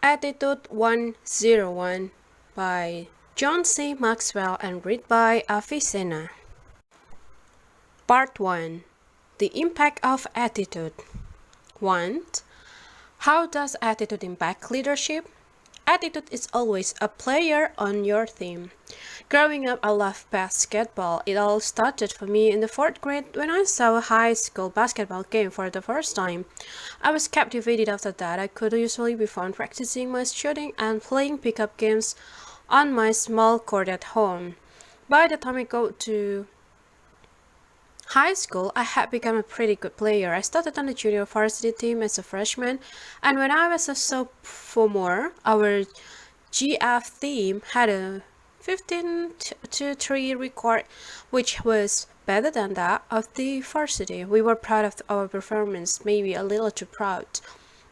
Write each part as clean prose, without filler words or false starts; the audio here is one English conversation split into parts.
Attitude 101 by John C. Maxwell and read by Avicenna. Part 1. The Impact of Attitude. 1. How does attitude impact leadership? Attitude is always a player on your team. Growing up, I loved basketball. It all started for me in the 4th grade when I saw a high school basketball game for the first time. I was captivated after that. I could usually be found practicing my shooting and playing pickup games on my small court at home. By the time I got to high school, I had become a pretty good player. I started on the junior varsity team as a freshman, and when I was a sophomore, our GF team had a 15-3 record, which was better than that of the varsity. We were proud of our performance, maybe a little too proud.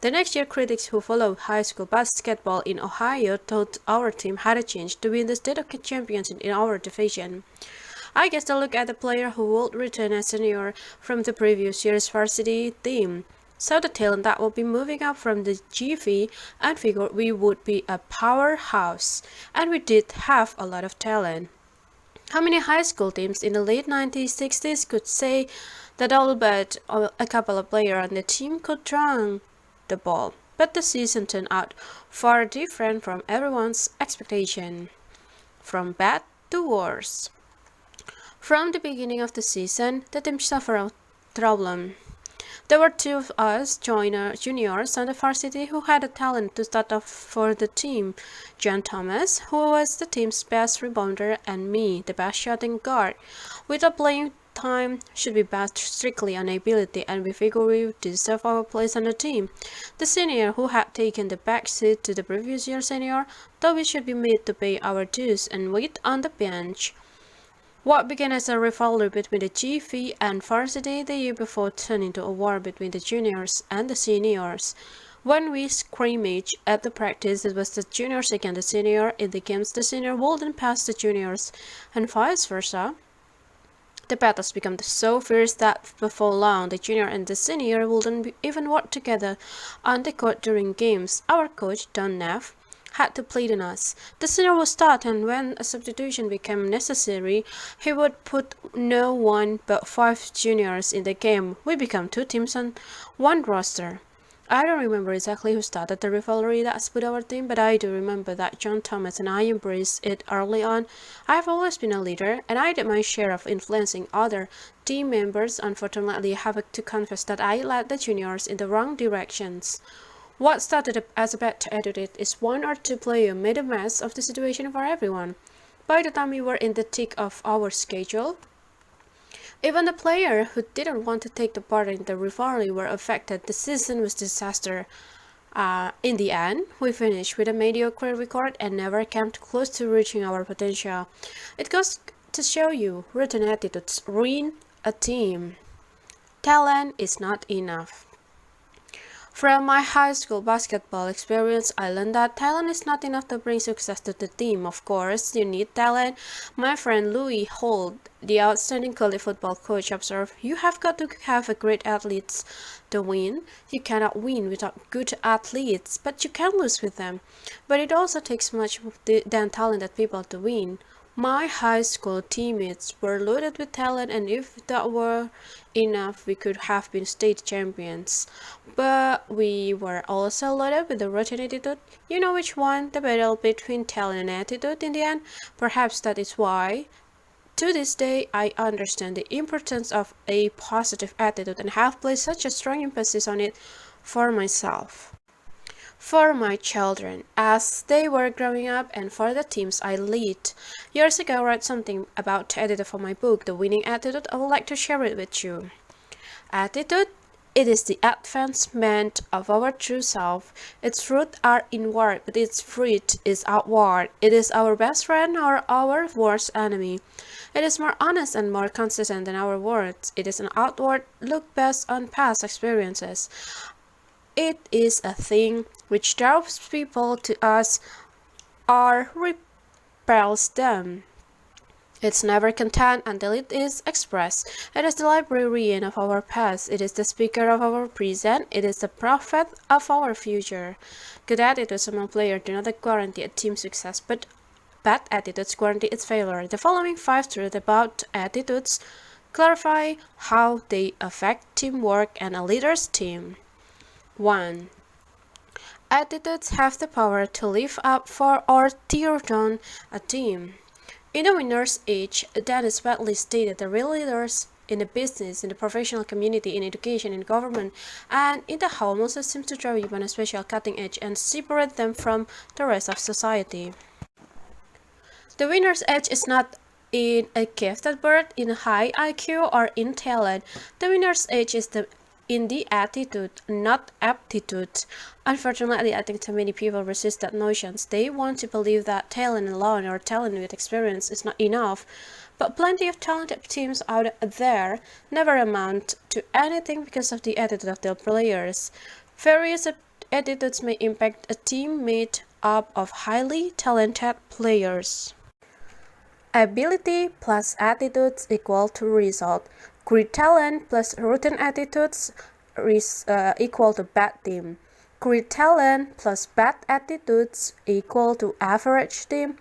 The next year, critics who followed high school basketball in Ohio thought our team had a chance to win the state champions in our division. I guess they looked at the player who would return as senior from the previous year's varsity team, saw the talent that would be moving up from the GV, and figured we would be a powerhouse. And we did have a lot of talent. How many high school teams in the late 1960s could say that all but a couple of players on the team could dunk the ball? But the season turned out far different from everyone's expectation. From bad to worse. From the beginning of the season, the team suffered a problem. There were two of us juniors on the varsity who had the talent to start off for the team. John Thomas, who was the team's best rebounder, and me, the best shooting guard. We thought playing time should be based strictly on ability, and we figured we deserved our place on the team. The senior, who had taken the back seat to the previous year's senior, thought we should be made to pay our dues and wait on the bench. What began as a rivalry between the GV and varsity the year before turned into a war between the juniors and the seniors. When we scrimmaged at the practice, it was the juniors against the senior. In the games, the senior wouldn't pass the juniors, and vice versa. The battles became so fierce that before long, the junior and the senior wouldn't even work together on the court during games. Our coach, Don Neff, had to plead on us. The senior would start, and when a substitution became necessary, he would put no one but 5 juniors in the game. We became 2 teams on one roster. I don't remember exactly who started the rivalry that split our team, but I do remember that John Thomas and I embraced it early on. I have always been a leader, and I did my share of influencing other team members. Unfortunately, I have to confess that I led the juniors in the wrong directions. What started as a bad attitude is 1 or 2 players made a mess of the situation for everyone. By the time we were in the thick of our schedule, even the players who didn't want to take the part in the rivalry were affected. The season was a disaster. In the end, we finished with a mediocre record and never came close to reaching our potential. It goes to show you, rotten attitudes ruin a team. Talent is not enough. From my high school basketball experience, I learned that talent is not enough to bring success to the team. Of course, you need talent. My friend Louis Holt, the outstanding college football coach, observed, "You have got to have a great athletes to win. You cannot win without good athletes, but you can lose with them. But it also takes much than talented people to win." My high school teammates were loaded with talent, and if that were enough, we could have been state champions. But we were also loaded with a rotten attitude. You know which one? The battle between talent and attitude in the end. Perhaps that is why, to this day, I understand the importance of a positive attitude and have placed such a strong emphasis on it for myself, for my children as they were growing up, and for the teams I lead. Years ago, I wrote something about attitude for my book, The Winning Attitude. I would like to share it with you. Attitude, it is the advancement of our true self. Its roots are inward, but its fruit is outward. It is our best friend or our worst enemy. It is more honest and more consistent than our words. It is an outward look based on past experiences. It is a thing which draws people to us or repels them. It's never content until it is expressed. It is the librarian of our past. It is the speaker of our present. It is the prophet of our future. Good attitudes among players do not guarantee a team's success, but bad attitudes guarantee its failure. The following 5 truths about attitudes clarify how they affect teamwork and a leader's team. 1. Attitudes have the power to lift up for or tear down a team. In the winner's age, that is widely stated. The real leaders in the business, in the professional community, in education, in government, and in the home also seem to drive upon a special cutting edge and separate them from the rest of society. The winner's edge is not in a gift at birth, in high IQ, or in talent. The winner's edge is in the attitude, not aptitude. Unfortunately, I think too many people resist that notion. They want to believe that talent alone or talent with experience is not enough. But plenty of talented teams out there never amount to anything because of the attitude of their players. Various attitudes may impact a team made up of highly talented players. Ability plus attitudes equal to result. Great talent plus routine attitudes equal to bad team. Great talent plus bad attitudes equal to average team.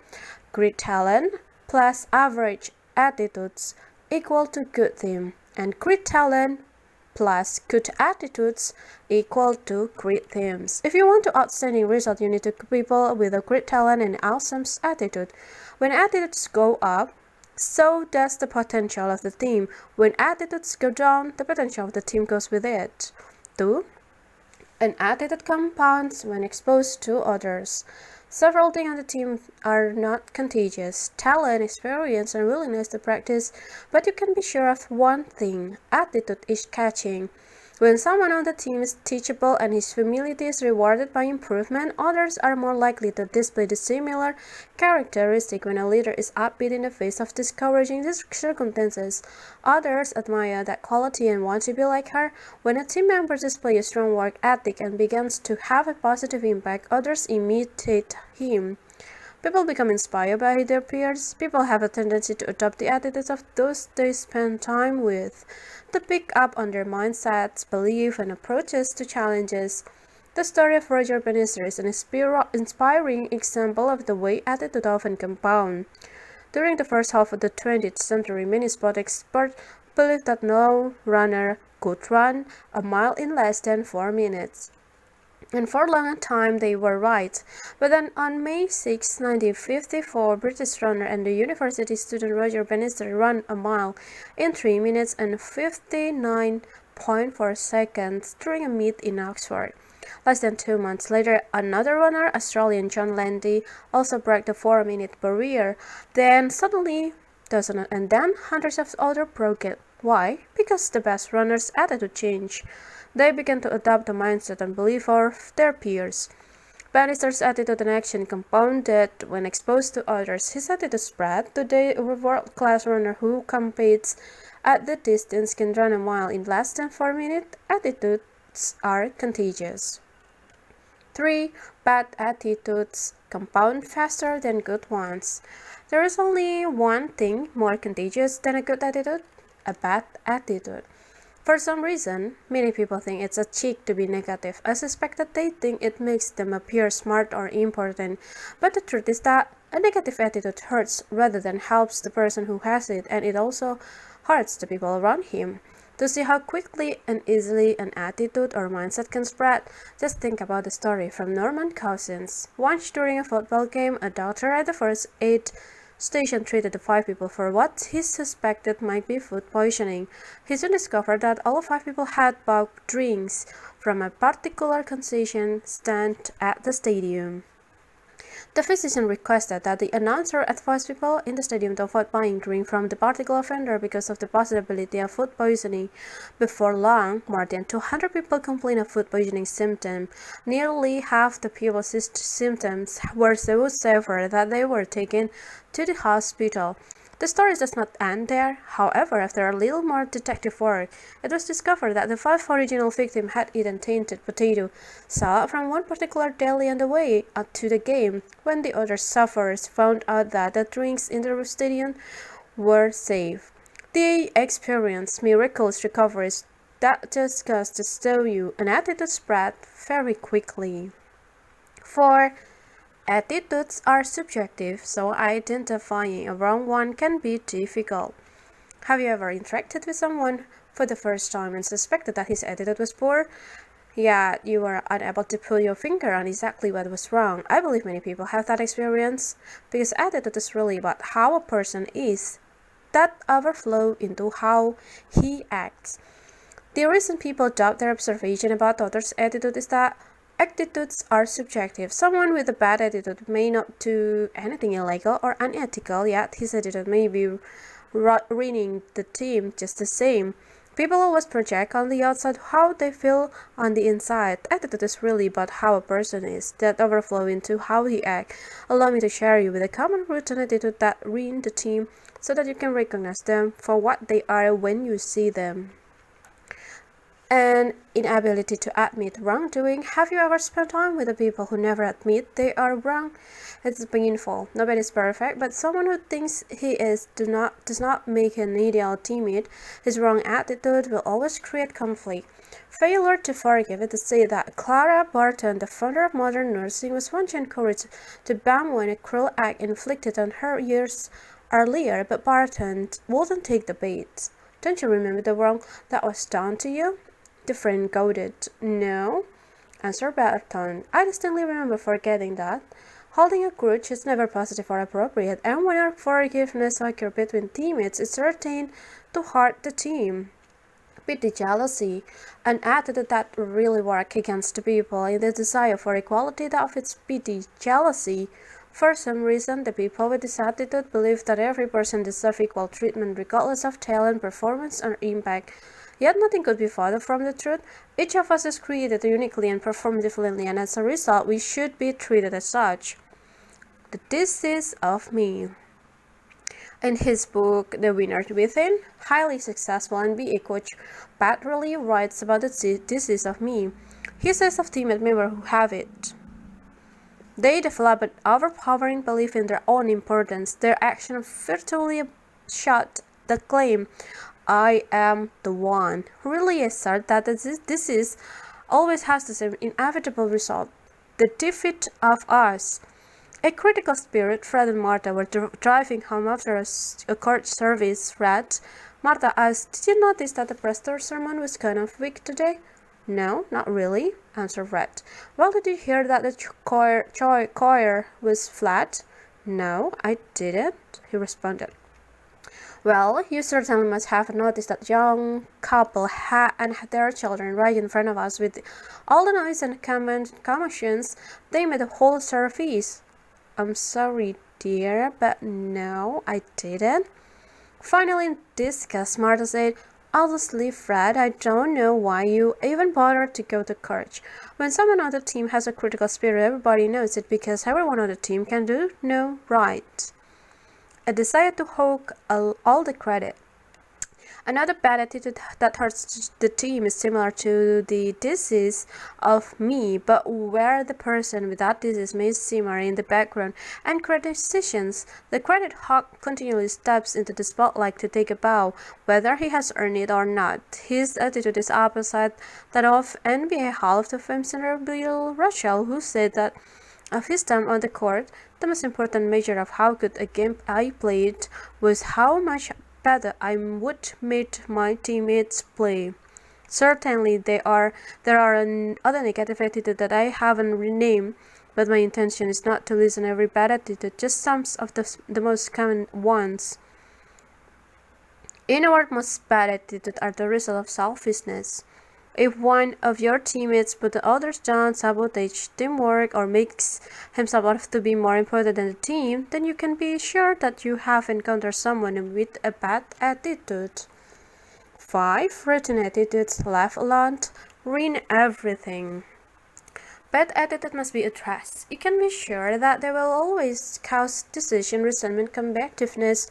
Great talent plus average attitudes equal to good team. And great talent plus good attitudes equal to great teams. If you want to outstanding result, you need to people with a great talent and awesome attitude. When attitudes go up, so does the potential of the team. When attitudes go down, the potential of the team goes with it. 2. An attitude compounds when exposed to others. Several things on the team are not contagious: talent, experience, and willingness to practice, but you can be sure of one thing: attitude is catching. When someone on the team is teachable and his humility is rewarded by improvement, others are more likely to display the similar characteristic. When a leader is upbeat in the face of discouraging circumstances, others admire that quality and want to be like her. When a team member displays a strong work ethic and begins to have a positive impact, others imitate him. People become inspired by their peers. People have a tendency to adopt the attitudes of those they spend time with, to pick up on their mindsets, beliefs, and approaches to challenges. The story of Roger Bannister is an inspiring example of the way attitude often compound. During the first half of the 20th century, many sport experts believed that no runner could run a mile in less than 4 minutes. And for a long time they were right. But then on May 6, 1954, British runner and the university student Roger Bannister ran a mile in 3 minutes and 59.4 seconds during a meet in Oxford. Less than 2 months later, another runner, Australian John Landy, also broke the 4-minute barrier. Then suddenly, dozens and then hundreds of others broke it. Why? Because the best runners' attitude changed. They began to adopt the mindset and belief of their peers. Bannister's attitude and action compounded when exposed to others. His attitude spread. Today, a world-class runner who competes at the distance can run a mile in less than 4 minutes. Attitudes are contagious. 3. Bad attitudes compound faster than good ones. There is only one thing more contagious than a good attitude: a bad attitude. For some reason, many people think it's a cheek to be negative. I suspect that they think it makes them appear smart or important. But the truth is that a negative attitude hurts rather than helps the person who has it, and it also hurts the people around him. To see how quickly and easily an attitude or mindset can spread, just think about the story from Norman Cousins. Once during a football game, a doctor at the first aid station treated the 5 people for what he suspected might be food poisoning. He soon discovered that all 5 people had bought drinks from a particular concession stand at the stadium. The physician requested that the announcer advise people in the stadium to avoid buying drink from the particular vendor because of the possibility of food poisoning. Before long, more than 200 people complained of food poisoning symptoms. Nearly half the people's symptoms were so severe that they were taken to the hospital. The story does not end there. However, after a little more detective work, it was discovered that the 5 original victims had eaten tainted potato salad from one particular deli on the way to the game. When the other sufferers found out that the drinks in the stadium were safe. They experienced miraculous recoveries that just caused to stow you, an attitude spread very quickly. For attitudes are subjective, so identifying a wrong one can be difficult. Have you ever interacted with someone for the first time and suspected that his attitude was poor? Yet you were unable to put your finger on exactly what was wrong. I believe many people have that experience because attitude is really about how a person is that overflow into how he acts. The reason people doubt their observation about others' attitude is that attitudes are subjective. Someone with a bad attitude may not do anything illegal or unethical, yet his attitude may be ruining the team just the same. People always project on the outside how they feel on the inside. Attitude is really about how a person is, that overflow into how he acts. Allow me to share you with a common routine attitude that ruin the team so that you can recognize them for what they are when you see them. An inability to admit wrongdoing. Have you ever spent time with the people who never admit they are wrong? It's painful. Nobody is perfect, but someone who thinks he is does not make an ideal teammate. His wrong attitude will always create conflict. Failure to forgive it to say that Clara Barton, the founder of modern nursing, was once encouraged to bamboo a cruel act inflicted on her years earlier, but Barton wouldn't take the bait. Don't you remember the wrong that was done to you? The friend goaded. No, answered Barton. I distinctly remember forgetting that. Holding a grudge is never positive or appropriate, and when forgiveness occurs between teammates, it's certain to hurt the team. Pity, jealousy, an attitude that really works against the people in the desire for equality that fits pity, jealousy. For some reason, the people with this attitude believe that every person deserves equal treatment regardless of talent, performance, or impact. Yet nothing could be farther from the truth. Each of us is created uniquely and performed differently, and as a result, we should be treated as such. The Disease of Me. In his book, The Winner Within, highly successful NBA coach Pat Riley writes about the disease of me. He says of teammate members who have it, they develop an overpowering belief in their own importance. Their actions virtually shut the claim, I am the one. Really assert that the disease always has the same inevitable result, the defeat of us. A critical spirit, Fred and Martha were driving home after a court service. Fred, Martha asked, did you notice that the pastor's sermon was kind of weak today? No, not really, answered Fred. Well, did you hear that the choir was flat? No, I didn't, he responded. Well, you certainly must have noticed that young couple and their children right in front of us with all the noise and commotions. They made the whole service. I'm sorry, dear, but no, I didn't. Finally, in disgust, Martha said, I'll just leave Fred. I don't know why you even bothered to go to church. When someone on the team has a critical spirit, everybody knows it because everyone on the team can do no right. A desire to hog all the credit. Another bad attitude that hurts the team is similar to the disease of me, but where the person with that disease may simmer in the background and create decisions. The credit hog continually steps into the spotlight to take a bow, whether he has earned it or not. His attitude is opposite that of NBA Hall of Fame center Bill Russell, who said that of his time on the court, the most important measure of how good a game I played was how much better I would make my teammates play. Certainly, there are other negative attitudes that I haven't renamed, but my intention is not to listen every bad attitude, just some of the most common ones. In our most bad attitudes are the result of selfishness. If one of your teammates puts the others down, sabotages teamwork, or makes himself out to be more important than the team, then you can be sure that you have encountered someone with a bad attitude. 5. Routine attitudes left alone ruin everything. Bad attitude must be addressed. You can be sure that they will always cause decision, resentment, combativeness,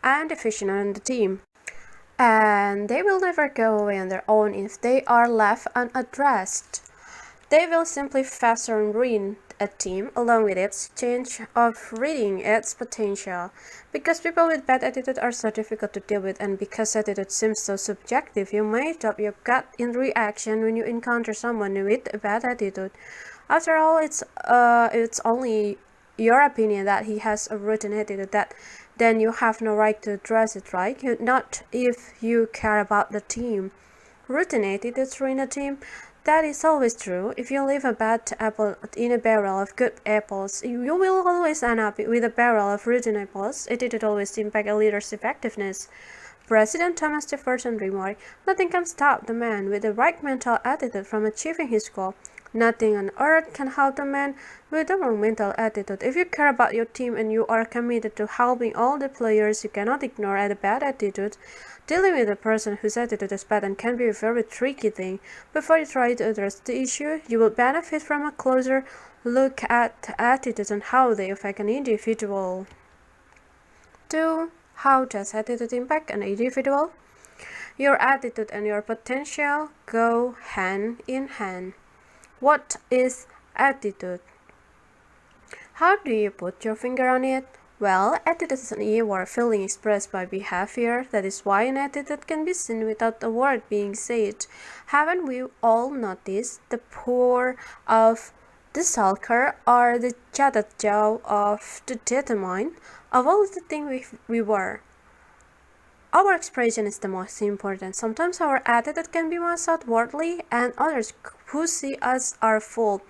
and division on the team. And they will never go away on their own if they are left unaddressed. They will simply fester and ruin a team along with its change of reading its potential. Because people with bad attitude are so difficult to deal with, and because attitude seems so subjective, you may drop your gut in reaction when you encounter someone with a bad attitude. After all, it's only your opinion that he has a rotten attitude, that then you have no right to address it, right? Not if you care about the team. Rotten attitudes ruin a team. That is always true. If you leave a bad apple in a barrel of good apples, you will always end up with a barrel of rotten apples. Attitude always impacts a leader's effectiveness. President Thomas Jefferson remarked, "Nothing can stop the man with the right mental attitude from achieving his goal. Nothing on earth can help the man with the wrong mental attitude." If you care about your team and you are committed to helping all the players, you cannot ignore a bad attitude. Dealing with a person whose attitude is bad and can be a very tricky thing. Before you try to address the issue, you will benefit from a closer look at attitudes and how they affect an individual. 2. How does attitude impact an individual? Your attitude and your potential go hand in hand. What is attitude? How do you put your finger on it? Well, attitude is an inward feeling expressed by behavior. That is why an attitude can be seen without a word being said. Haven't we all noticed the pour of the sulker or the jutted jaw of the determined? Of all the things we were, our expression is the most important. Sometimes our attitude can be most outwardly, and others who see us are fooled.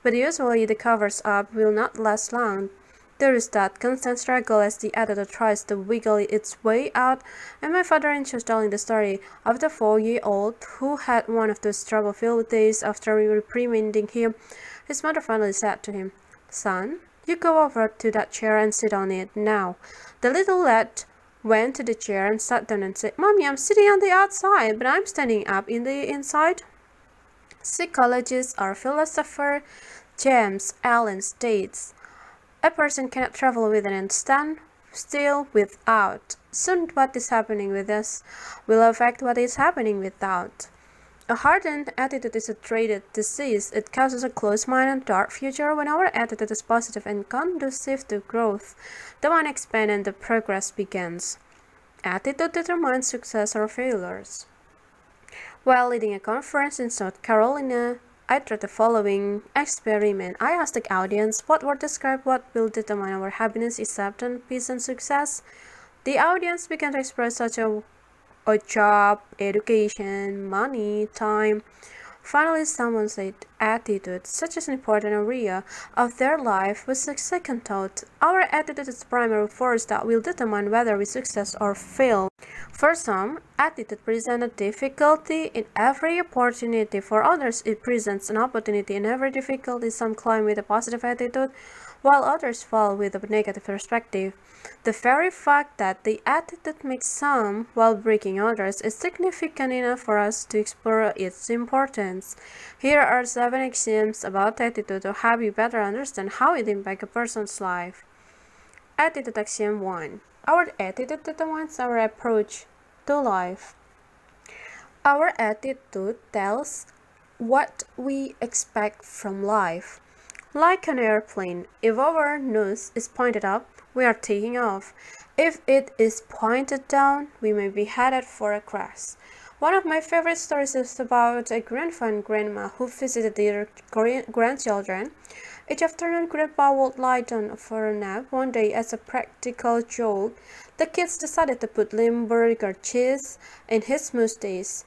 But usually the covers up will not last long. There is that constant struggle as the attitude tries to wiggle its way out, and my father enjoys telling the story of the 4-year-old who had one of those trouble-filled days. After reprimanding him, his mother finally said to him, "Son, you go over to that chair and sit on it now." The little lad went to the chair and sat down and said, "Mommy, I'm sitting on the outside, but I'm standing up in the inside." Psychologist or philosopher James Allen states, "A person cannot travel within and stand still without. Soon what is happening with us will affect what is happening without." A hardened attitude is a dreaded disease. It causes a closed mind and dark future. When our attitude is positive and conducive to growth, the mind expands and the progress begins. Attitude determines success or failures. While leading a conference in South Carolina, I tried the following experiment. I asked the audience what word describe what will determine our happiness, acceptance, peace, and success. The audience began to express such a job, education, money, time. Finally, someone said attitude, such as an important area of their life, was a second thought. Our attitude is the primary force that will determine whether we succeed or fail. For some, attitude presents a difficulty in every opportunity. For others, it presents an opportunity in every difficulty. Some climb with a positive attitude, while others fall with a negative perspective. The very fact that the attitude makes some while breaking others is significant enough for us to explore its importance. Here are 7 axioms about attitude to help you better understand how it impacts a person's life. Attitude axiom 1. Our attitude determines our approach to life. Our attitude tells what we expect from life. Like an airplane, if our nose is pointed up, we are taking off. If it is pointed down, we may be headed for a crash. One of my favorite stories is about a grandpa and grandma who visited their grandchildren. Each afternoon, Grandpa would lie down for a nap. One day, as a practical joke, the kids decided to put Limburger cheese in his mustache.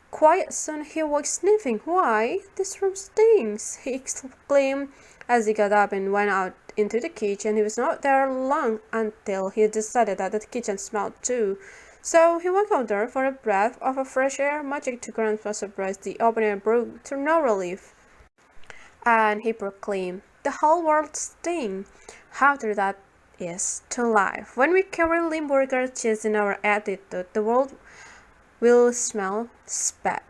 Quite soon, he woke sniffing. "Why, this room stinks!" he exclaimed as he got up and went out into the kitchen. He was not there long until he decided that the kitchen smelled too. So he went out there for a breath of fresh air. Much to Grandpa's surprise, the open air brought to no relief, and he proclaimed, "The whole world stinks." How true that is to life. When we carry Limburger cheese in our attitude, the world will smell bad.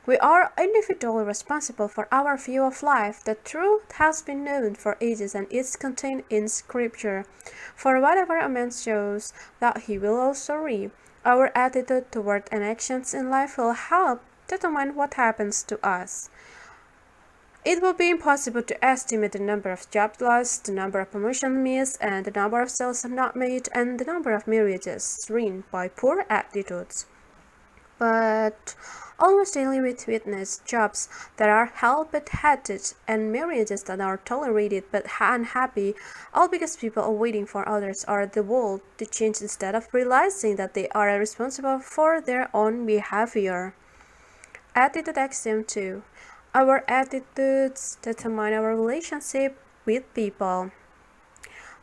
We are individually responsible for our view of life. The truth has been known for ages and is contained in Scripture. For whatever a man sows, that he will also reap. Our attitude toward and actions in life will help determine what happens to us. It will be impossible to estimate the number of jobs lost, the number of promotions missed, and the number of sales not made, and the number of marriages ruined by poor attitudes. But almost daily we witness jobs that are held but hated and marriages that are tolerated but unhappy, all because people are waiting for others or the world to change instead of realizing that they are responsible for their own behavior. Attitude axiom 2. Our attitudes determine our relationship with people.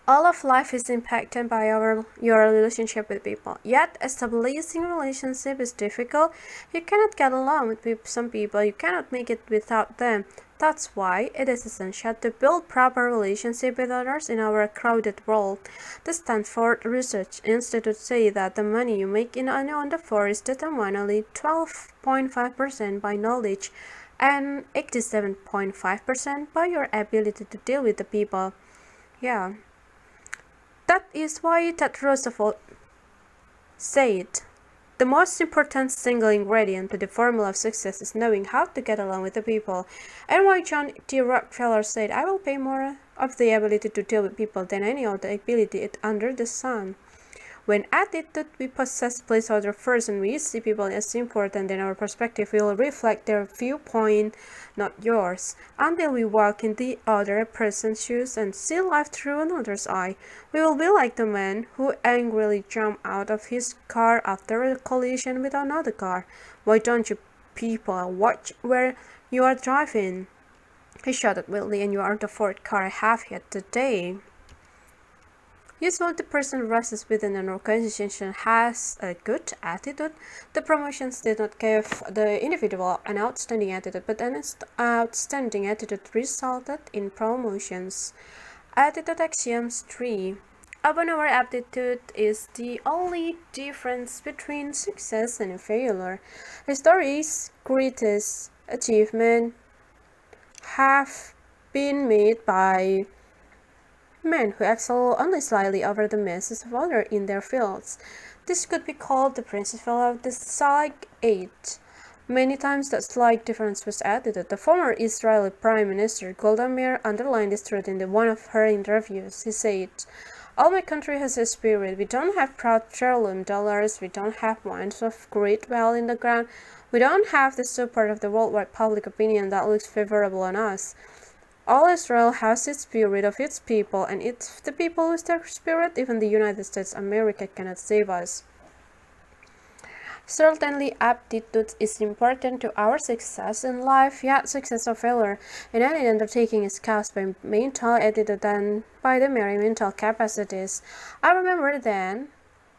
All of life is impacted by your relationship with people. Yet, establishing a relationship is difficult. You cannot get along with some people. You cannot make it without them. That's why it is essential to build proper relationship with others in our crowded world. The Stanford Research Institute say that the money you make in on the floor is determined only 12.5% by knowledge and 87.5% by your ability to deal with the people. Yeah. That is why Ted Roosevelt said, the most important single ingredient to the formula of success is knowing how to get along with the people. And why John D. Rockefeller said, I will pay more of the ability to deal with people than any other ability under the sun. When attitude we possess place other first and we see people as important, then our perspective will reflect their viewpoint, not yours. Until we walk in the other person's shoes and see life through another's eye, we will be like the man who angrily jumped out of his car after a collision with another car. Why don't you people watch where you are driving? He shouted wildly, and you are the fourth car I have hit today. Usually the person who rises within an organization has a good attitude. The promotions did not give the individual an outstanding attitude, but an outstanding attitude resulted in promotions. Attitude axioms 3. Often our attitude is the only difference between success and failure. History's greatest achievement have been made by men who excel only slightly over the masses of others in their fields. This could be called the principle of the slight edge. Many times that slight difference was attitude. The former Israeli Prime Minister Golda Meir underlined this truth in one of her interviews. He said, all my country has a spirit. We don't have proud petroleum dollars. We don't have mines of great wealth in the ground. We don't have the support of the worldwide public opinion that looks favorable on us. All Israel has its spirit of its people, and if the people lose their spirit, even the United States of America cannot save us. Certainly, aptitude is important to our success in life, yet success or failure in any undertaking is caused by mental attitude and by the mere mental capacities. I remember then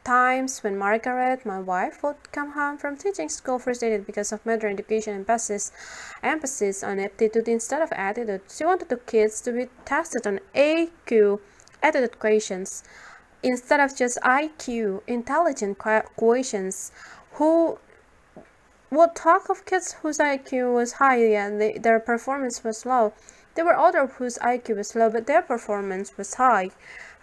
times when Margaret, my wife, would come home from teaching school frustrated because of modern education emphasis on aptitude instead of attitude. She wanted the kids to be tested on AQ, attitude questions, instead of just IQ, intelligent questions. Who would talk of kids whose IQ was high and their performance was low? There were others whose IQ was low, but their performance was high.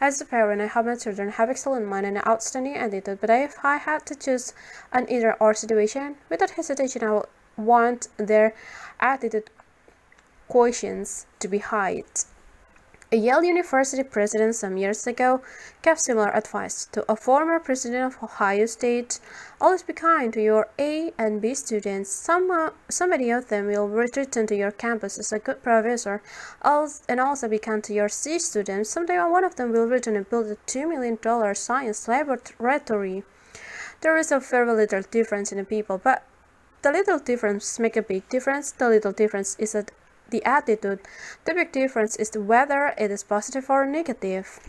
As a parent, I hope my children have excellent mind and outstanding attitude, but if I had to choose an either-or situation, without hesitation, I would want their attitude quotients to be high. A Yale University president some years ago gave similar advice to a former president of Ohio State. Always be kind to your A and B students. Somebody of them will return to your campus as a good professor, and also be kind to your C students. Someday one of them will return and build a $2 million science laboratory. There is a very little difference in the people, but the little difference makes a big difference. The little difference is that the attitude. The big difference is whether it is positive or negative.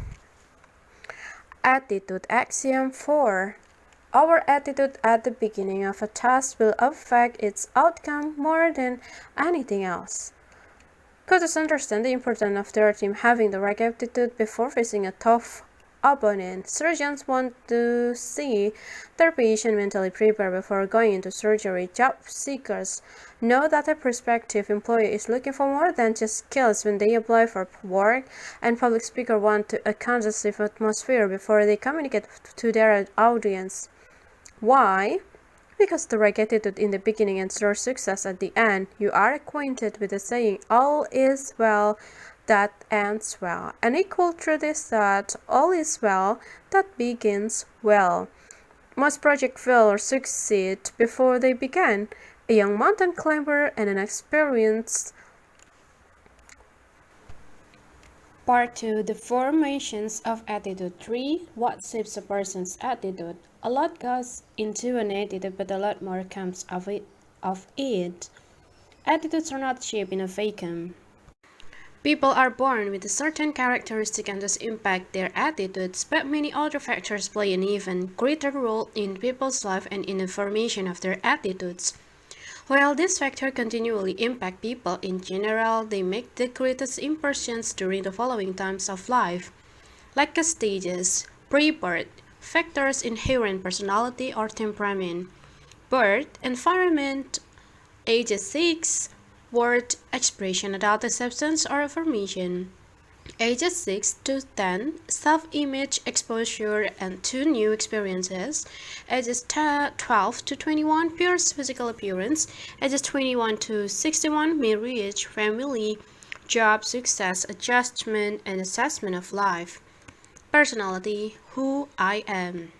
Attitude axiom 4. Our attitude at the beginning of a task will affect its outcome more than anything else. Coaches understand the importance of their team having the right attitude before facing a tough opponent. Surgeons want to see their patient mentally prepared before going into surgery. Job seekers know that a prospective employer is looking for more than just skills when they apply for work, and public speakers want a conducive atmosphere before they communicate to their audience. Why? Because the right attitude in the beginning ensures success at the end. You are acquainted with the saying, all is well that ends well. An equal truth is that all is well that begins well. Most projects fail or succeed before they begin. A young mountain climber and an experienced Part 2. The formations of attitude. 3. What shapes a person's attitude? A lot goes into an attitude, but a lot more comes of it. Attitudes are not shaped in a vacuum. People are born with a certain characteristic and thus impact their attitudes, but many other factors play an even greater role in people's life and in the formation of their attitudes. While these factors continually impact people in general, they make the greatest impressions during the following times of life, like stages, pre-birth, factors inherent personality or temperament, birth, environment, age 6, word, expression, adult acceptance or affirmation. Ages 6 to 10, self-image, exposure, and to new experiences. Ages 12 to 21, peers, physical appearance. Ages 21 to 61, marriage, family, job, success, adjustment, and assessment of life. Personality, who I am.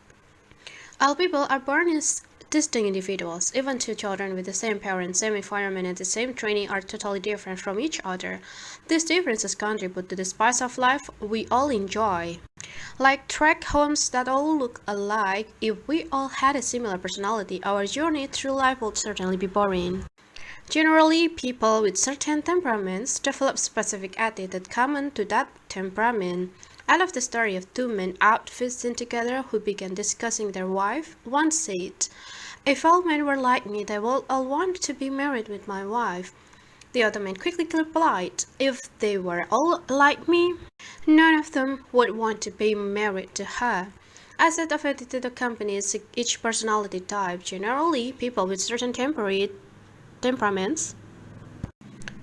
All people are born as distinct individuals. Even two children with the same parents, same environment, and the same training are totally different from each other. These differences contribute to the spice of life we all enjoy. Like tract homes that all look alike, if we all had a similar personality, our journey through life would certainly be boring. Generally, people with certain temperaments develop specific attitudes common to that temperament. I love the story of two men out feasting together who began discussing their wife. One said, "If all men were like me, they would all want to be married with my wife." The other man quickly replied, "If they were all like me, none of them would want to be married to her." A set of attitude accompanies each personality type. Generally, people with certain temperaments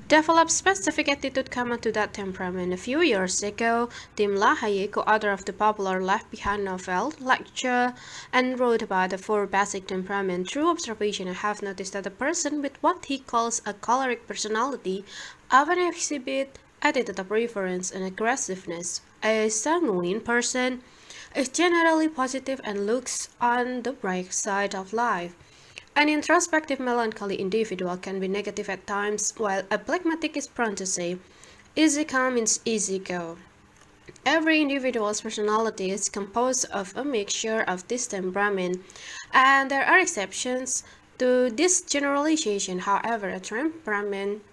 develop specific attitude common to that temperament. A few years ago, Tim LaHaye, co-author of the popular Left Behind novel, lectured and wrote about the four basic temperaments. Through observation, I have noticed that a person with what he calls a choleric personality often exhibit attitude of preference and aggressiveness. A sanguine person is generally positive and looks on the bright side of life. An introspective, melancholy individual can be negative at times, while a phlegmatic is prone to say, "Easy come means easy go." Every individual's personality is composed of a mixture of this temperament, and there are exceptions to this generalization. However, a temperament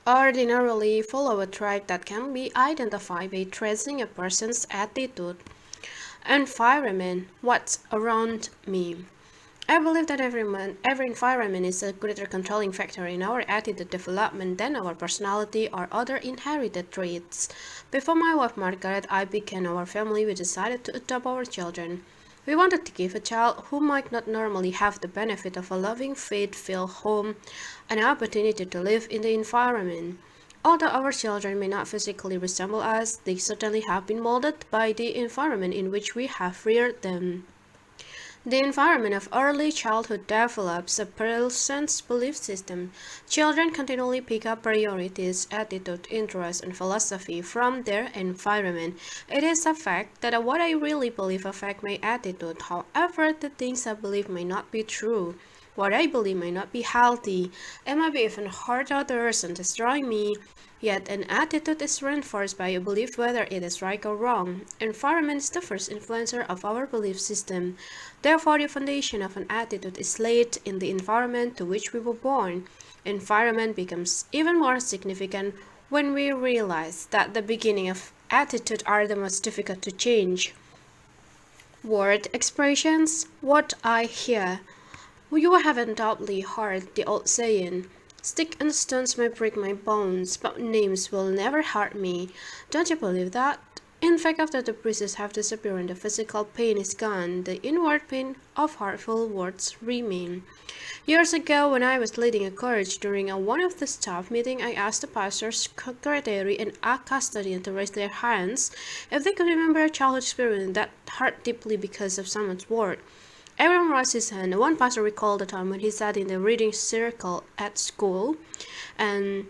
ordinarily follows a trait that can be identified by tracing a person's attitude. Environment, what's around me. I believe that every environment is a greater controlling factor in our attitude development than our personality or other inherited traits. Before my wife Margaret I began our family, we decided to adopt our children. We wanted to give a child who might not normally have the benefit of a loving, faith-filled home an opportunity to live in the environment. Although our children may not physically resemble us, they certainly have been molded by the environment in which we have reared them. The environment of early childhood develops a person's belief system. Children continually pick up priorities, attitude, interests, and philosophy from their environment. It is a fact that what I really believe affects my attitude. However, the things I believe may not be true. What I believe may not be healthy. It might be even hurt others and destroy me. Yet an attitude is reinforced by a belief whether it is right or wrong. Environment is the first influencer of our belief system. Therefore, the foundation of an attitude is laid in the environment to which we were born. Environment becomes even more significant when we realize that the beginning of attitude are the most difficult to change. Word expressions, what I hear. You have undoubtedly heard the old saying, "Stick and stones may break my bones, but names will never hurt me." Don't you believe that? In fact, after the bruises have disappeared and the physical pain is gone, the inward pain of hurtful words remain. Years ago, when I was leading a church during one of the staff meetings, I asked the pastor's secretary and a custodian to raise their hands if they could remember a childhood experience that hurt deeply because of someone's word. Everyone raised his hand. One pastor recalled the time when he sat in the reading circle at school, and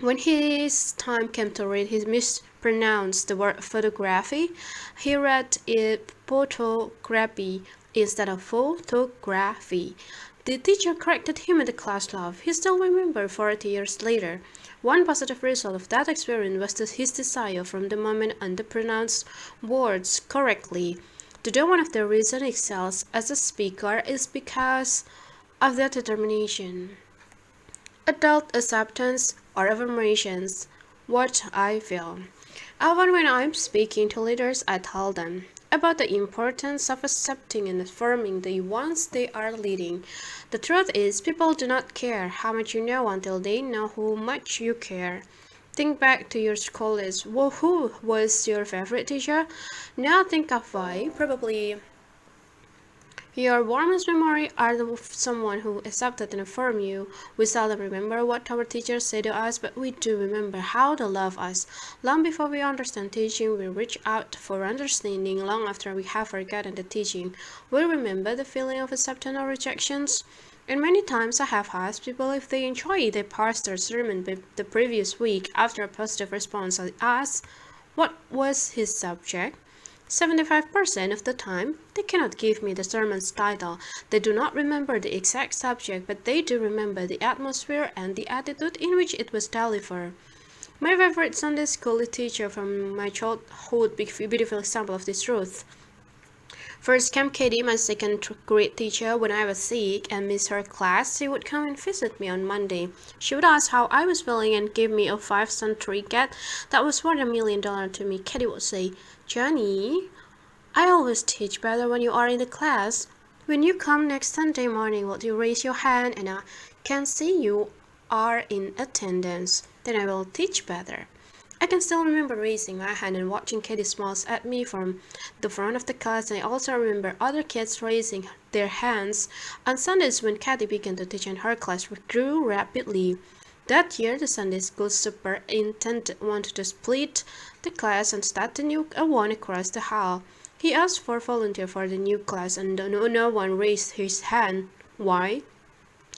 when his time came to read, he mispronounced the word photography. He read it photography instead of photography. The teacher corrected him and the class laughed. He still remembered 40 years later. One positive result of that experience was his desire from the moment on to pronounce words correctly. Today, one of the reasons he excels as a speaker is because of that determination. Adult acceptance or affirmations. What I feel. Often when I'm speaking to leaders, I tell them about the importance of accepting and affirming the ones they are leading. The truth is, people do not care how much you know until they know how much you care. Think back to your school days. Well, who was your favorite teacher? Now think of why. Probably your warmest memory are the someone who accepted and affirmed you. We seldom remember what our teachers say to us, but we do remember how they love us. Long before we understand teaching, we reach out for understanding. Long after we have forgotten the teaching, we remember the feeling of acceptance or rejections. And many times I have asked people if they enjoyed their pastor's sermon the previous week. After a positive response, I asked, what was his subject? 75% of the time, they cannot give me the sermon's title. They do not remember the exact subject, but they do remember the atmosphere and the attitude in which it was delivered. My favorite Sunday school teacher from my childhood is a beautiful example of this truth. First came Katie, my second grade teacher. When I was sick and missed her class, she would come and visit me on Monday. She would ask how I was feeling and give me a 5-cent trinket that was worth $1 million to me. Katie would say, Johnny, I always teach better when you are in the class. When you come next Sunday morning, will you raise your hand and I can see you are in attendance? Then I will teach better. I can still remember raising my hand and watching Katie smiles at me from the front of the class, and I also remember other kids raising their hands. On Sundays when Katie began to teach in her class, we grew rapidly. That year, the Sunday school superintendent wanted to split the class and start the new one across the hall. He asked for volunteer for the new class, and no one raised his hand. Why?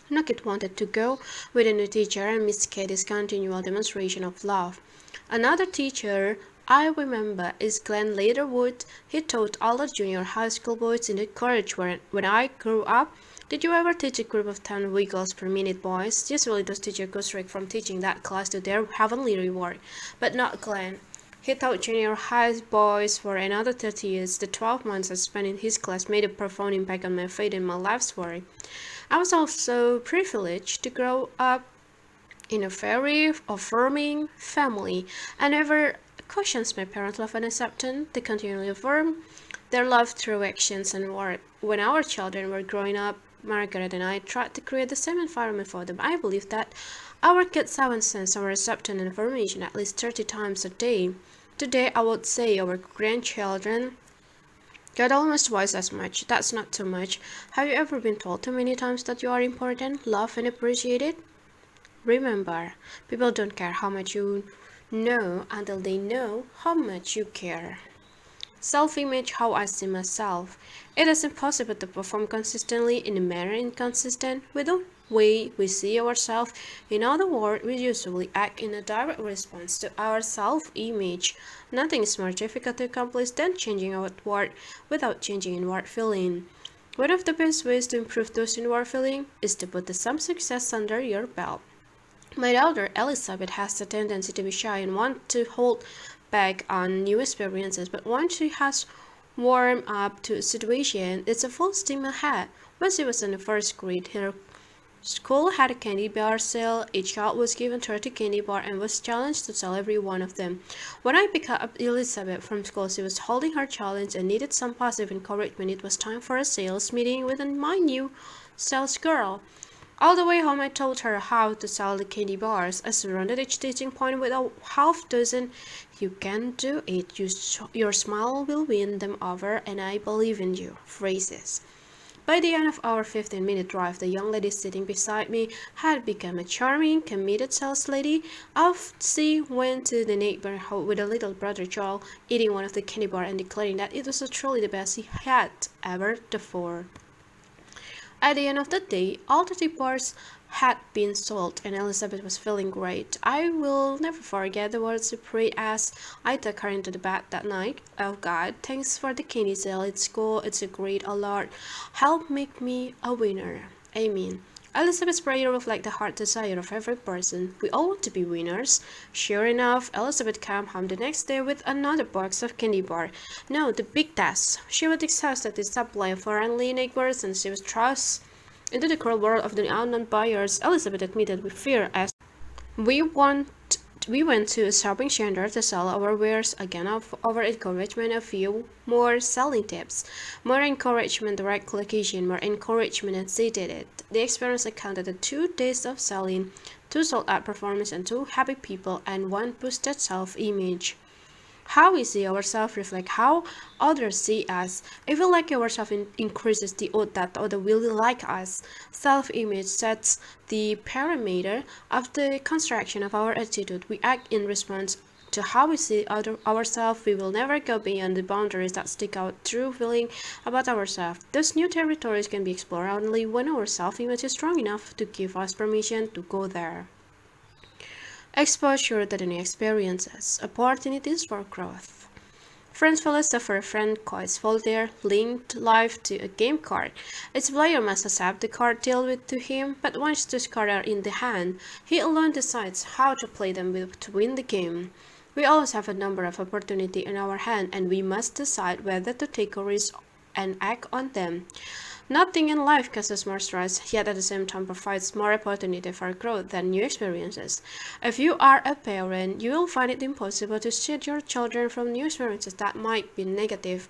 No kid wanted to go with a new teacher and miss Katie's continual demonstration of love. Another teacher I remember is Glenn Leatherwood. He taught all the junior high school boys in the college when I grew up. Did you ever teach a group of 10 wiggles per minute boys? Usually those teachers go straight from teaching that class to their heavenly reward, but not Glenn. He taught junior high boys for another 30 years. The 12 months I spent in his class made a profound impact on my faith and my life story. I was also privileged to grow up in a very affirming family. I never questioned my parents' love and acceptance. They continually affirm their love through actions and work. When our children were growing up, Margaret and I tried to create the same environment for them. I believe that our kids have and sense our acceptance and affirmation at least 30 times a day. Today, I would say our grandchildren get almost twice as much. That's not too much. Have you ever been told too many times that you are important, loved, and appreciated? Remember, people don't care how much you know until they know how much you care. Self-image, how I see myself. It is impossible to perform consistently in a manner inconsistent with the way we see ourselves. In other words, we usually act in a direct response to our self-image. Nothing is more difficult to accomplish than changing outward without changing inward feeling. One of the best ways to improve those inward feeling is to put some success under your belt. My daughter Elizabeth has the tendency to be shy and want to hold back on new experiences, but once she has warmed up to a situation, it's a full steam ahead. When she was in the first grade, her school had a candy bar sale. Each child was given 30 candy bars and was challenged to sell every one of them. When I picked up Elizabeth from school, she was holding her challenge and needed some positive encouragement. It was time for a sales meeting with my new sales girl. All the way home, I told her how to sell the candy bars. I surrounded each teaching point with a half dozen "You can do it, your smile will win them over, and I believe in you" phrases. By the end of our 15-minute drive, the young lady sitting beside me had become a charming, committed sales lady. Off she went to the neighborhood with a little brother Joel, eating one of the candy bars and declaring that it was truly the best he had ever before. At the end of the day, all the tippers had been sold, and Elizabeth was feeling great. I will never forget the words she prayed as I took her into the bed that night. Oh God, thanks for the candy sale. It's cool. It's a great alert. Help make me a winner. Amen. Elizabeth's prayer reflects the heart desire of every person. We all want to be winners. Sure enough, Elizabeth came home the next day with another box of candy bar. No, the big test. She was exhausted the supply of friendly neighbors and she was thrust into the cruel world of the unknown buyers. Elizabeth admitted with fear as we want we went to a shopping center to sell our wares again of our encouragement a few more selling tips. More encouragement direct location, more encouragement and they did it. The experience accounted the 2 days of selling, 2 sold-out performances and 2 happy people and 1 boosted self-image. How we see ourselves reflects how others see us. If we like ourselves, increases the odds that others will like us. Self-image sets the parameter of the construction of our attitude. We act in response to how we see ourselves. We will never go beyond the boundaries that stick out through feeling about ourselves. Those new territories can be explored only when our self-image is strong enough to give us permission to go there. Exposure to the new experiences, opportunities for growth. French philosopher Francois Voltaire linked life to a game card. Its player must accept the card dealt with to him, but once those cards are in the hand, he alone decides how to play them to win the game. We always have a number of opportunities in our hand, and we must decide whether to take a risk and act on them. Nothing in life causes more stress, yet at the same time provides more opportunity for growth than new experiences. If you are a parent, you will find it impossible to shield your children from new experiences that might be negative.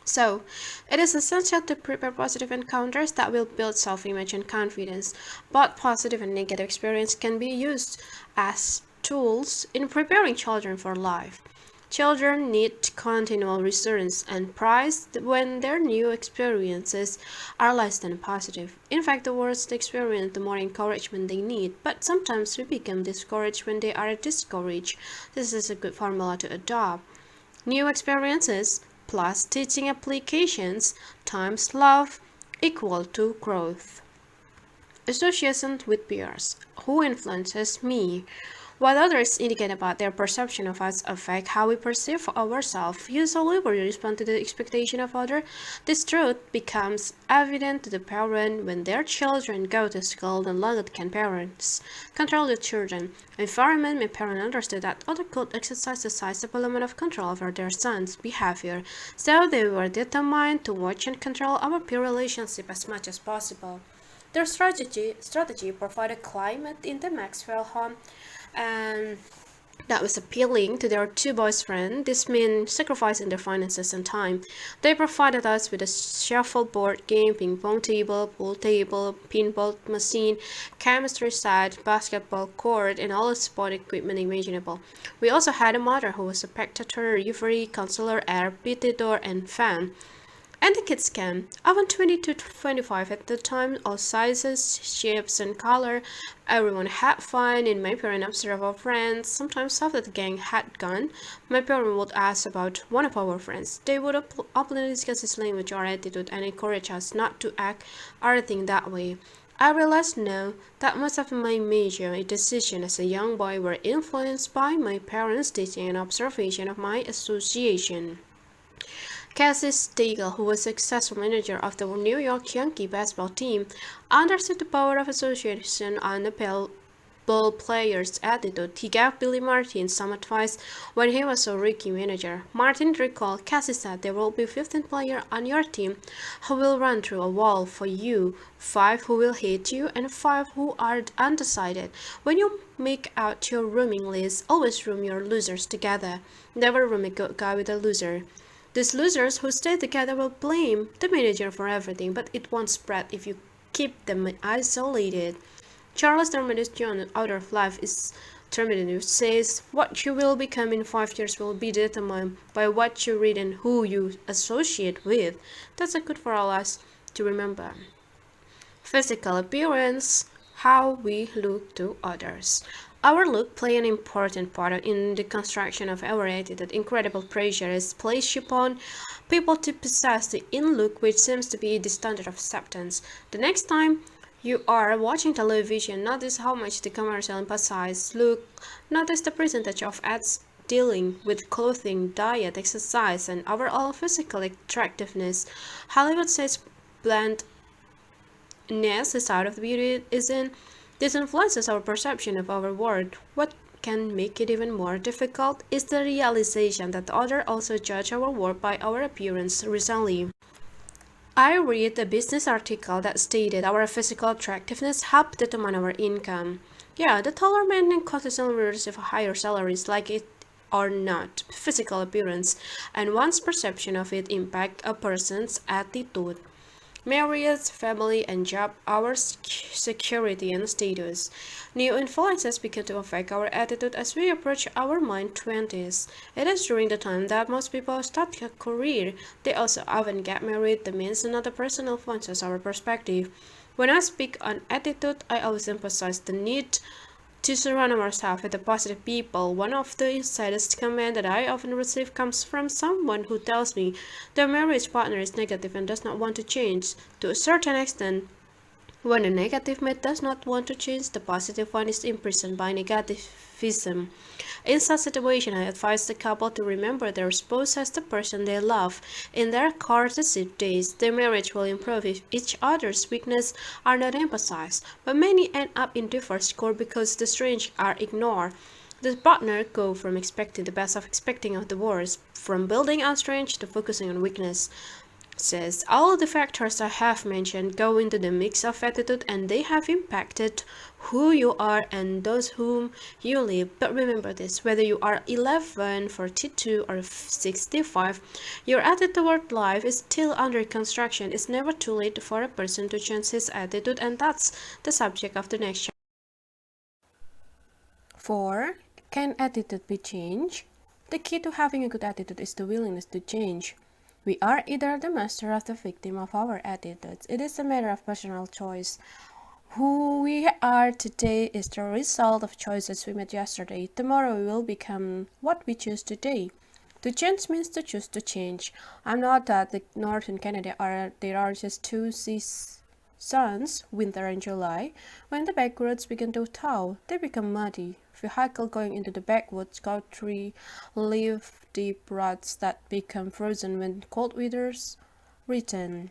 So, it is essential to prepare positive encounters that will build self-image and confidence. Both positive and negative experience can be used as tools in preparing children for life. Children need continual reassurance and praise when their new experiences are less than positive. In fact, the worse the experience, the more encouragement they need. But sometimes we become discouraged when they are discouraged. This is a good formula to adopt. New experiences plus teaching applications times love equal to growth. Association with peers. Who influences me? What others indicate about their perception of us affect how we perceive ourselves. Usually, we respond to the expectation of others. This truth becomes evident to the parent when their children go to school. No longer can parents control the children. Environment made parents understood that others could exercise a sizable amount of control over their son's behavior, so they were determined to watch and control our peer relationship as much as possible. Their strategy provided climate in the Maxwell home and that was appealing to their 2 boys friends. This meant sacrificing their finances and time. They provided us with a shuffleboard game, ping pong table, pool table, pinball machine, chemistry set, basketball court, and all the sport equipment imaginable. We also had a mother who was a spectator, referee, counselor, arbiter, and fan. And the kids came, often 20 to 25 at the time, all sizes, shapes, and color. Everyone had fun, and my parents observed our friends. Sometimes after the gang had gone, my parents would ask about one of our friends. They would openly discuss his language or attitude and encourage us not to act or think that way. I realized now that most of my major decisions as a young boy were influenced by my parents' teaching and observation of my association. Cassie Stengel, who was a successful manager of the New York Yankee baseball team, understood the power of association on the ball players' attitude. He gave Billy Martin some advice when he was a rookie manager. Martin recalled, Cassie said there will be 15 players on your team who will run through a wall for you, 5 who will hate you, and 5 who are undecided. When you make out your rooming list, always room your losers together. Never room a good guy with a loser. These losers who stay together will blame the manager for everything, but it won't spread if you keep them isolated. Charles Terminus John, author of Life is Terminus, says, what you will become in 5 years will be determined by what you read and who you associate with. That's a good for all us to remember. Physical appearance, how we look to others. Our look plays an important part in the construction of our attitude. Incredible pressure is placed upon People to possess the in look which seems to be the standard of acceptance. The next time you are watching television, notice how much the commercial emphasizes look. Notice the percentage of ads dealing with clothing, diet, exercise, and overall physical attractiveness. Hollywood says blandness is out of the beauty is in. This influences our perception of our world. What can make it even more difficult is the realization that others also judge our work by our appearance. Recently, I read a business article that stated our physical attractiveness helped determine our income. Yeah, the taller men and consistently receive higher salaries, like it or not. Physical appearance and one's perception of it impact a person's attitude. Marriage, family, and job, our security and status. New influences begin to affect our attitude as we approach our mid-20s. It is during the time that most people start a career. They also often get married. That means another person influences our perspective. When I speak on attitude, I always emphasize the need to surround ourselves with the positive people. One of the saddest comments that I often receive comes from someone who tells me their marriage partner is negative and does not want to change. To a certain extent, when a negative mate does not want to change, the positive one is imprisoned by negativism. In such situation, I advise the couple to remember their spouse as the person they love. In their courtship days, their marriage will improve if each other's weaknesses are not emphasized, but many end up in divorce court because the strengths are ignored. The partner go from expecting the best of expecting of the worst, from building on strength to focusing on weakness. Says all the factors I have mentioned go into the mix of attitude and they have impacted who you are and those whom you live. But remember this, whether you are 11, 42 or 65, your attitude toward life is still under construction. It's never too late for a person to change his attitude, and that's the subject of the next chapter. 4. Can attitude be changed? The key to having a good attitude is the willingness to change. We are either the master or the victim of our attitudes. It is a matter of personal choice. Who we are today is the result of choices we made yesterday. Tomorrow we will become what we choose today. To change means to choose to change. I'm not that the northern Canada there are just two seasons, winter and July. When the backwoods begin to thaw, they become muddy. Vehicle going into the backwoods go through leaf deep ruts that become frozen when cold weathers return.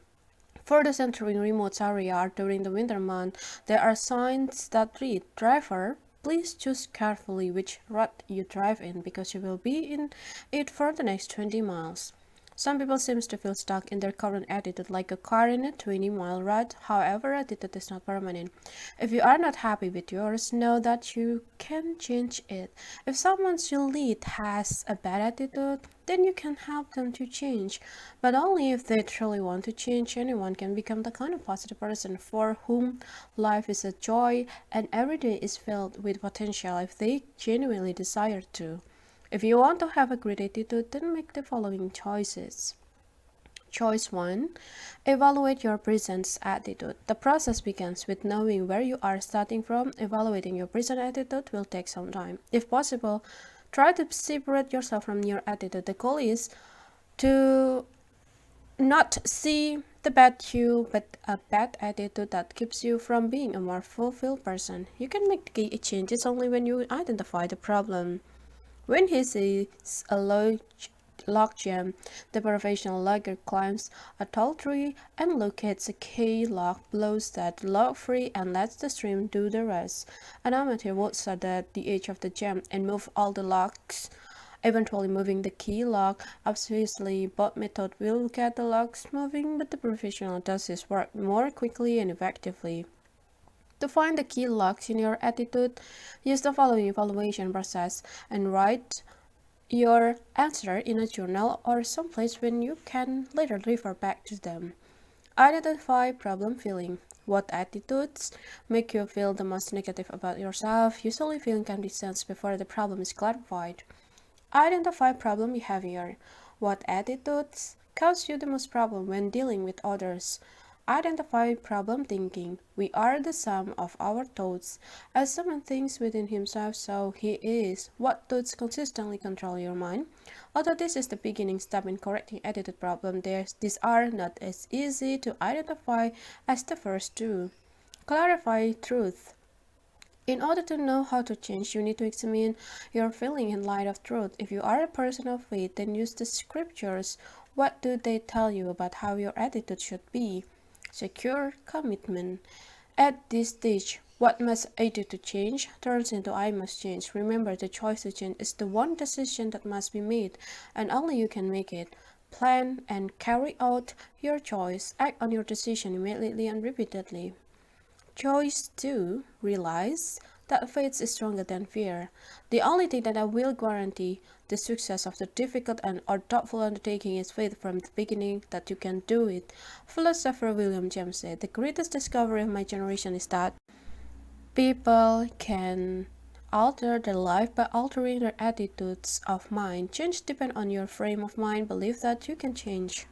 For those entering remote area during the winter month, there are signs that read, "Driver, please choose carefully which road you drive in because you will be in it for the next 20 miles." Some people seem to feel stuck in their current attitude like a car in a 20-mile ride. However, attitude is not permanent. If you are not happy with yours, know that you can change it. If someone you lead has a bad attitude, then you can help them to change. But only if they truly want to change. Anyone can become the kind of positive person for whom life is a joy and every day is filled with potential if they genuinely desire to. If you want to have a great attitude, then make the following choices. Choice 1. Evaluate your present attitude. The process begins with knowing where you are starting from. Evaluating your present attitude will take some time. If possible, try to separate yourself from your attitude. The goal is to not see the bad you, but a bad attitude that keeps you from being a more fulfilled person. You can make the changes only when you identify the problem. When he sees a logjam, the professional logger climbs a tall tree and locates a key lock, blows that log free, and lets the stream do the rest. An amateur would start at the edge of the jam and move all the locks, eventually moving the key lock. Obviously, both methods will get the locks moving, but the professional does his work more quickly and effectively. To find the key locks in your attitude, use the following evaluation process and write your answer in a journal or someplace when you can later refer back to them. Identify problem feeling. What attitudes make you feel the most negative about yourself? Usually feeling can be sensed before the problem is clarified. Identify problem behavior. What attitudes cause you the most problem when dealing with others? Identify problem thinking. We are the sum of our thoughts. As someone thinks within himself, so he is. What thoughts consistently control your mind? Although this is the beginning step in correcting attitude problem, these are not as easy to identify as the first two. Clarify truth. In order to know how to change, you need to examine your feeling in light of truth. If you are a person of faith, then use the scriptures. What do they tell you about how your attitude should be? Secure commitment. At this stage, what must I do to change turns into I must change. Remember, the choice to change is the one decision that must be made, and only you can make it. Plan and carry out your choice. Act on your decision immediately and repeatedly. Choice 2. Realize that faith is stronger than fear. The only thing that I will guarantee the success of the difficult and or doubtful undertaking is faith from the beginning that you can do it. Philosopher William James said, "The greatest discovery of my generation is that people can alter their life by altering their attitudes of mind. Change depends on your frame of mind. Believe that you can change."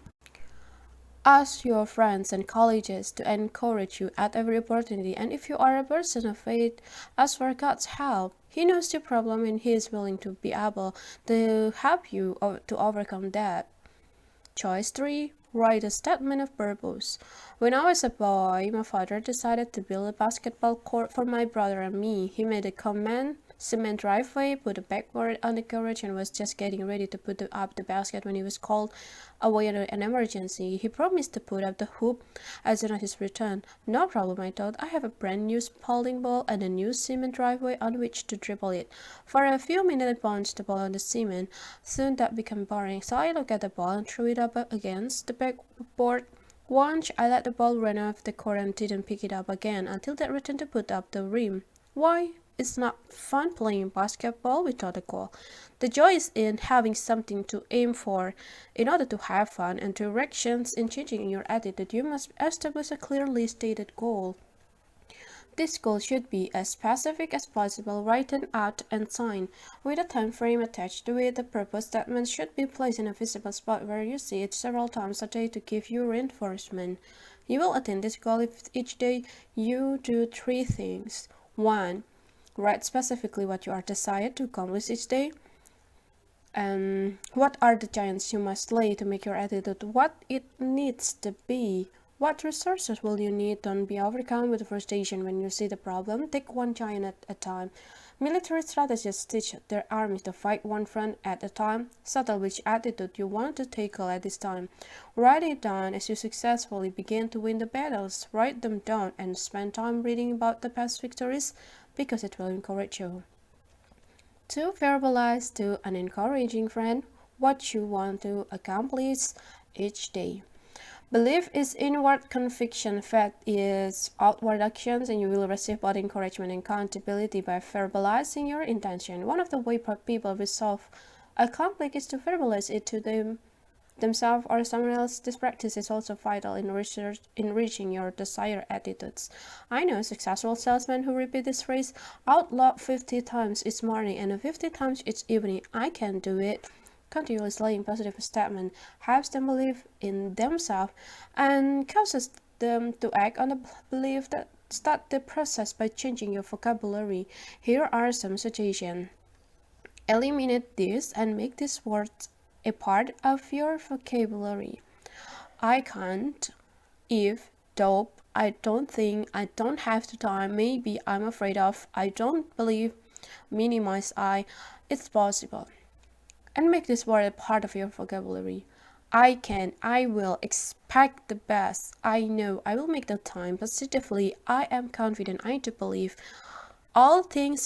Ask your friends and colleagues to encourage you at every opportunity, and if you are a person of faith, ask for God's help. He knows your problem and He is willing to be able to help you to overcome that. Choice 3. Write a statement of purpose. When I was a boy, my father decided to build a basketball court for my brother and me. He made a cement driveway, put a backboard on the garage, and was just getting ready to put up the basket when he was called away in an emergency. He promised to put up the hoop as soon as his return. No problem, I thought. I have a brand new bowling ball and a new cement driveway on which to dribble it. For a few minutes I bounced the ball on the cement. Soon that became boring, so I looked at the ball and threw it up against the backboard. Once I let the ball run off the court and didn't pick it up again until that returned to put up the rim. Why? It's not fun playing basketball without a goal. The joy is in having something to aim for. In order to have fun and directions in changing your attitude, you must establish a clearly stated goal. This goal should be as specific as possible, written out and signed. With a time frame attached to it, the purpose statement should be placed in a visible spot where you see it several times a day to give you reinforcement. You will attain this goal if each day you do 3 things. 1. Write specifically what you are desired to accomplish each day. What are the giants you must slay to make your attitude what it needs to be? What resources will you need? Don't be overcome with frustration when you see the problem. Take one giant at a time. Military strategists teach their armies to fight one front at a time. Settle which attitude you want to tackle at this time. Write it down as you successfully begin to win the battles. Write them down and spend time reading about the past victories because it will encourage you. To verbalize to an encouraging friend what you want to accomplish each day. Belief is inward conviction, faith is outward actions, and you will receive both encouragement and accountability by verbalizing your intention. One of the ways people resolve a conflict is to verbalize it to themselves or someone else. This practice is also vital in reaching your desired attitudes. I know successful salesmen who repeat this phrase out loud 50 times each morning and 50 times each evening. I can do it. Continually saying positive statement helps them believe in themselves and causes them to act on the belief. That start the process by changing your vocabulary. Here are some suggestions. Eliminate this and make this word a part of your vocabulary. I can't, if, dope, I don't think, I don't have the time, maybe, I'm afraid of, I don't believe, minimize I, it's possible. And make this word a part of your vocabulary. I can, I will, expect the best, I know, I will make the time, positively, I am confident, I do believe. All things